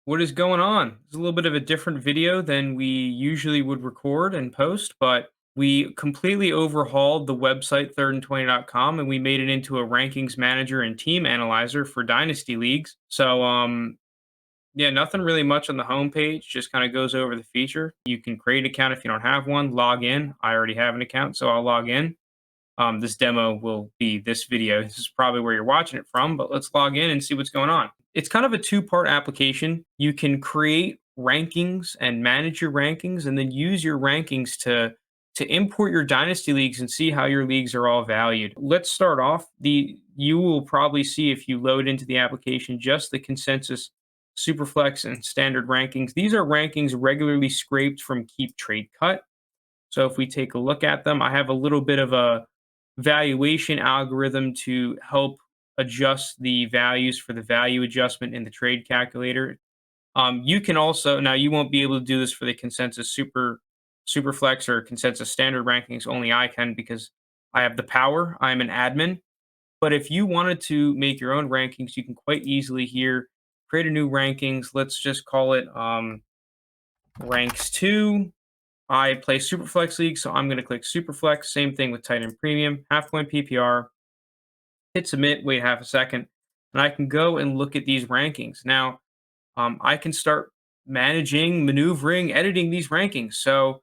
What is going on? It's a little bit of a different video than we usually would record and post, but we completely overhauled the website thirdand20.com and we made it into a rankings manager and team analyzer for dynasty leagues. Yeah, nothing really much on the homepage, just kind of goes over the feature. You can create an account if you don't have one, log in. I already have an account, so I'll log in. This demo will be this video. This is probably where you're watching it from, but let's log in and see what's going on. It's kind of a two-part application. You can create rankings and manage your rankings, and then use your rankings to import your dynasty leagues and see how your leagues are all valued. Let's start off. You will probably see if you load into the application just the consensus, superflex, and standard rankings. These are rankings regularly scraped from Keep Trade Cut. So if we take a look at them, I have a little bit of a valuation algorithm to help adjust the values for the value adjustment in the trade calculator. You can also, now you won't be able to do this for the consensus superflex or consensus standard rankings. Only I can, because I have the power. I'm an admin. But if you wanted to make your own rankings, you can quite easily here create a new rankings. Let's just call it ranks 2. I play Superflex League, so I'm going to click Superflex. Same thing with tight end premium, half point PPR. Hit submit, wait half a second, and I can go and look at these rankings. Now, I can start managing, maneuvering, editing these rankings. So,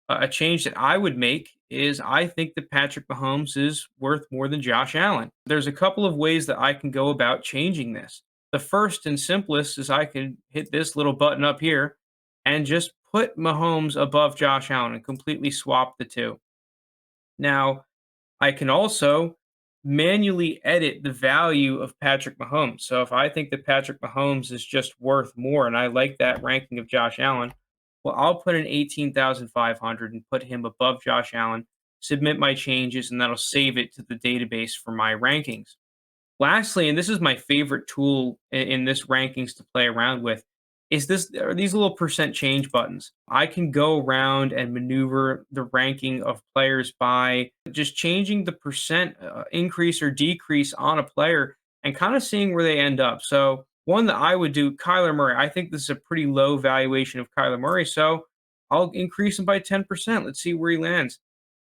a change that I would make is I think that Patrick Mahomes is worth more than Josh Allen. There's a couple of ways that I can go about changing this. The first and simplest is I can hit this little button up here and just put Mahomes above Josh Allen and completely swap the two. Now, I can also manually edit the value of Patrick Mahomes. So if I think that Patrick Mahomes is just worth more and I like that ranking of Josh Allen, well, I'll put in 18,500 and put him above Josh Allen, submit my changes, and that'll save it to the database for my rankings. Lastly, and this is my favorite tool in this rankings to play around with, is this are these little percent change buttons. I can go around and maneuver the ranking of players by just changing the percent increase or decrease on a player and kind of seeing where they end up. So one that I would do, Kyler Murray. I think this is a pretty low valuation of Kyler Murray, so I'll increase him by 10%. Let's see where he lands.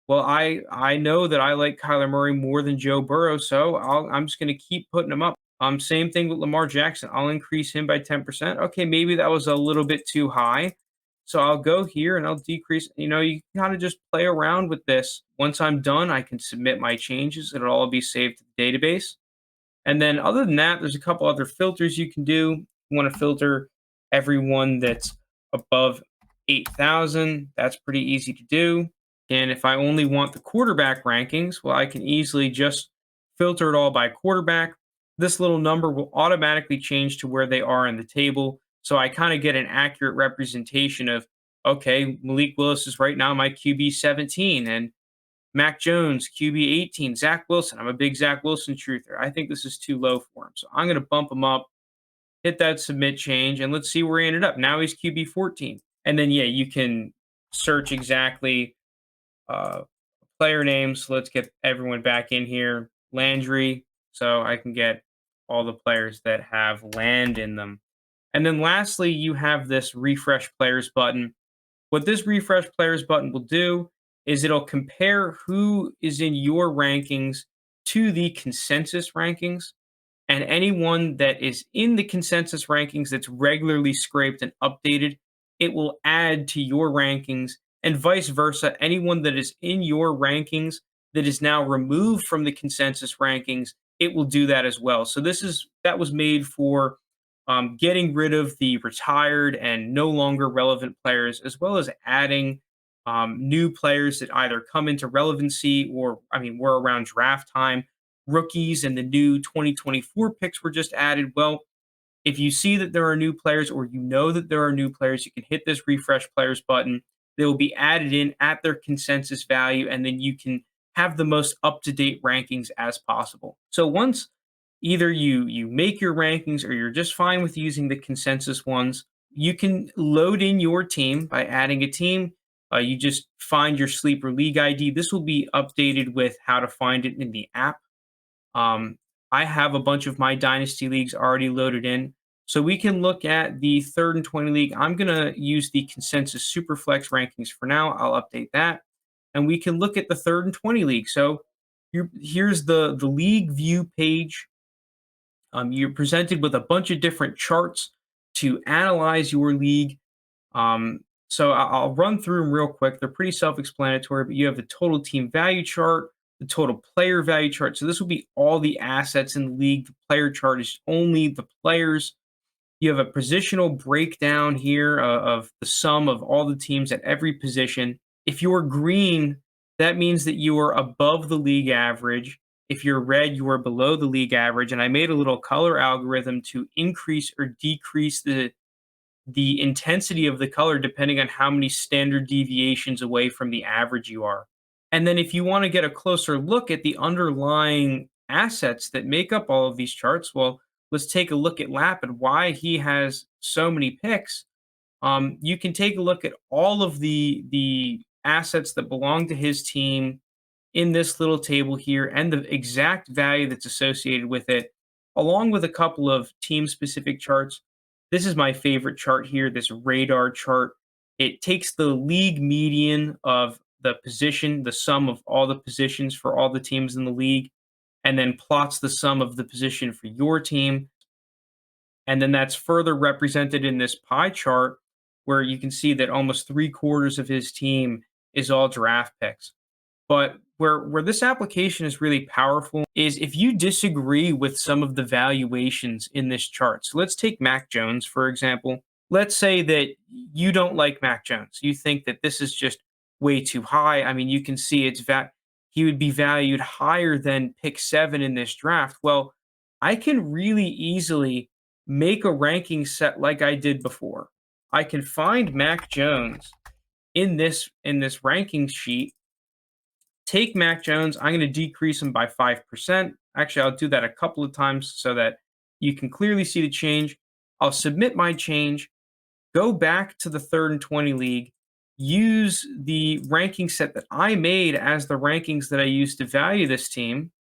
Well, I know that I like Kyler Murray more than Joe Burrow, so I'm just going to keep putting him up. Same thing with Lamar Jackson. I'll increase him by 10%. Okay, maybe that was a little bit too high. So I'll go here and I'll decrease. You kind of just play around with this. Once I'm done, I can submit my changes. It'll all be saved to the database. And then other than that, there's a couple other filters you can do. You want to filter everyone that's above 8,000. That's pretty easy to do. And if I only want the quarterback rankings, well, I can easily just filter it all by quarterback. This little number will automatically change to where they are in the table. So I kind of get an accurate representation of, okay, Malik Willis is right now my QB 17 and Mac Jones, QB 18, Zach Wilson. I'm a big Zach Wilson truther. I think this is too low for him. So I'm going to bump him up, hit that submit change, and let's see where he ended up. Now he's QB 14. And then, yeah, you can search exactly player names. Let's get everyone back in here. Landry, so I can get all the players that have land in them. And then lastly, you have this refresh players button. What this refresh players button will do is it'll compare who is in your rankings to the consensus rankings, and anyone that is in the consensus rankings that's regularly scraped and updated, it will add to your rankings, and vice versa. Anyone that is in your rankings that is now removed from the consensus rankings, it will do that as well. So that was made for getting rid of the retired and no longer relevant players, as well as adding new players that either come into relevancy or, I mean, we're around draft time. Rookies and the new 2024 picks were just added. Well, if you see that there are new players or you know that there are new players, you can hit this refresh players button. They will be added in at their consensus value, and then you can have the most up-to-date rankings as possible. So once either you make your rankings or you're just fine with using the consensus ones, you can load in your team by adding a team. You just find your sleeper league ID. This will be updated with how to find it in the app. I have a bunch of my dynasty leagues already loaded in. So we can look at the third and 20 league. I'm going to use the consensus superflex rankings for now. I'll update that. And we can look at the third and 20 league. So here's the league view page. You're presented with a bunch of different charts to analyze your league. So I'll run through them real quick. They're pretty self-explanatory, but you have the total team value chart, the total player value chart. So this will be all the assets in the league. The player chart is only the players. You have a positional breakdown here of the sum of all the teams at every position. If you're green, that means that you are above the league average. If you're red, you are below the league average. And I made a little color algorithm to increase or decrease the intensity of the color depending on how many standard deviations away from the average you are. And then if you want to get a closer look at the underlying assets that make up all of these charts, well, let's take a look at Lap and why he has so many picks. You can take a look at all of the assets that belong to his team in this little table here and the exact value that's associated with it, along with a couple of team specific charts. This is my favorite chart here, this radar chart. It takes the league median of the position, the sum of all the positions for all the teams in the league, and then plots the sum of the position for your team. And then that's further represented in this pie chart where you can see that almost 3/4 of his team is all draft picks. But where this application is really powerful is if you disagree with some of the valuations in this chart. So let's take Mac Jones, for example. Let's say that you don't like Mac Jones. You think that this is just way too high. I mean, you can see he would be valued higher than pick 7 in this draft. Well, I can really easily make a ranking set like I did before. I can find Mac Jones in this ranking sheet. Take Mac Jones, I'm going to decrease him by 5%. Actually, I'll do that a couple of times so that you can clearly see the change. I'll submit my change, go back to the third and 20 league, use the ranking set that I made as the rankings that I used to value this team,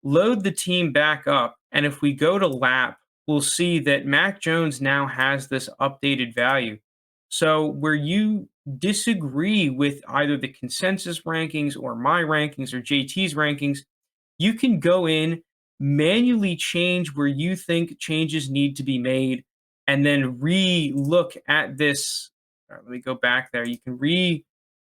load the team back up, and if we go to lap, we'll see that Mac Jones now has this updated value. So where you disagree with either the consensus rankings or my rankings or JT's rankings, you can go in, manually change where you think changes need to be made, and then re-look at this. Let me go back there. You can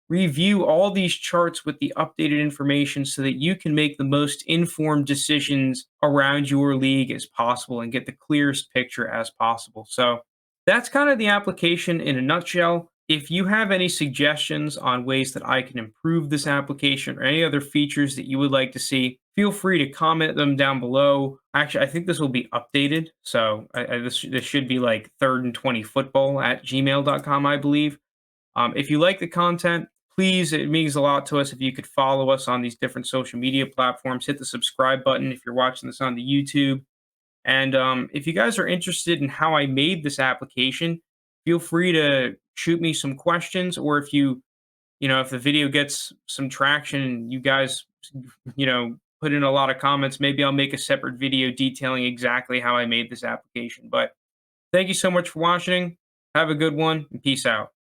review all these charts with the updated information so that you can make the most informed decisions around your league as possible and get the clearest picture as possible. So that's kind of the application in a nutshell. If you have any suggestions on ways that I can improve this application or any other features that you would like to see, feel free to comment them down below. Actually, I think this will be updated. So this should be like third and 20 football at gmail.com, I believe. If you like the content, please, it means a lot to us if you could follow us on these different social media platforms. Hit the subscribe button if you're watching this on the YouTube. And if you guys are interested in how I made this application, feel free to shoot me some questions. Or if the video gets some traction and you guys, put in a lot of comments, maybe I'll make a separate video detailing exactly how I made this application. But thank you so much for watching. Have a good one and peace out.